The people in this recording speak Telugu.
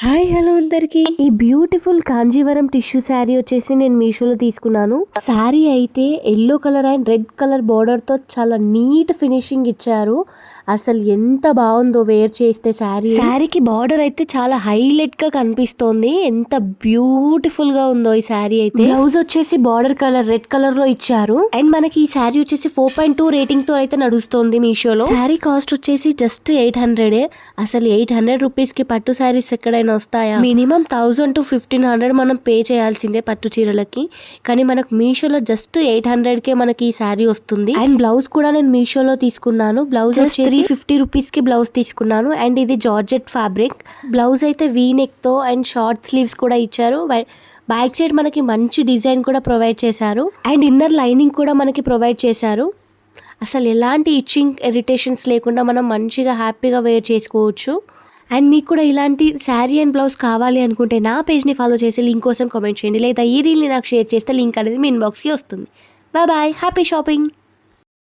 హాయ్ హలో అందరికి. ఈ బ్యూటిఫుల్ కాంజీవరం టిష్యూ శారీ వచ్చేసి నేను మీషోలో తీసుకున్నాను. శారీ అయితే yellow colour and red colour border తో చాలా నీట్ ఫినిషింగ్ ఇచ్చారు. అసలు ఎంత బాగుందో వేర్ చేస్తే శారీకి బార్డర్ అయితే చాలా హైలైట్ గా కనిపిస్తోంది. ఎంత బ్యూటిఫుల్ గా ఉందో ఈ శారీ అయితే. బ్లౌజ్ వచ్చేసి బార్డర్ కలర్ రెడ్ కలర్ లో ఇచ్చారు. అండ్ మనకి ఈ శారీ వచ్చేసి 4.2 రేటింగ్ తో అయితే నడుస్తుంది మీషోలో. శారీ కాస్ట్ వచ్చేసి జస్ట్ 800. అసలు 800 రూపీస్ కి పట్టు శారీస్ ఎక్కడైనా వస్తాయా? మినిమం 1000 to 1500 మనం పే చేయాల్సిందే పట్టు చీరలకి. కానీ మనకు మీషోలో జస్ట్ 800 కే మనకి ఈ శారీ వస్తుంది. అండ్ బ్లౌజ్ కూడా నేను మీషోలో తీసుకున్నాను. బ్లౌజ్ వచ్చేసి 350 రూపీస్ కి బ్లౌజ్ తీసుకున్నాను. అండ్ ఇది జార్జెట్ ఫ్యాబ్రిక్. బ్లౌజ్ అయితే వీ నెక్ తో అండ్ షార్ట్ స్లీవ్స్ కూడా ఇచ్చారు. బ్యాక్ సైడ్ మనకి మంచి డిజైన్ కూడా ప్రొవైడ్ చేశారు. అండ్ ఇన్నర్ లైనింగ్ కూడా మనకి ప్రొవైడ్ చేశారు. అసలు ఎలాంటి ఇచ్చింగ్ ఇరిటేషన్స్ లేకుండా మనం మంచిగా హ్యాపీగా వేర్ చేసుకోవచ్చు. అండ్ మీకు కూడా ఇలాంటి శారీ అండ్ బ్లౌజ్ కావాలి అనుకుంటే నా పేజ్ని ఫాలో చేసి లింక్ కోసం కామెంట్ చేయండి. లేదా ఈ రీల్ని నాకు షేర్ చేస్తే లింక్ అనేది మీ ఇన్బాక్స్కి వస్తుంది. Bye bye, happy shopping.